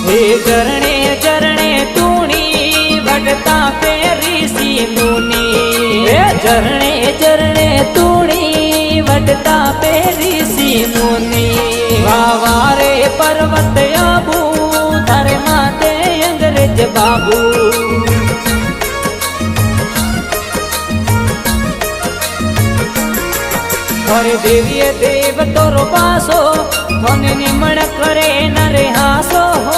हे चरणे चरणे तूणी वटता पेरी सी मुनी हे चरणे चरणे तूणी वटता पेरी सी मुनी वावारे पर्वत आबू थारे माते अंग्रेज बाबू अरे देवीए देव तोरो पासो थोने निमण करे नरे हासो हो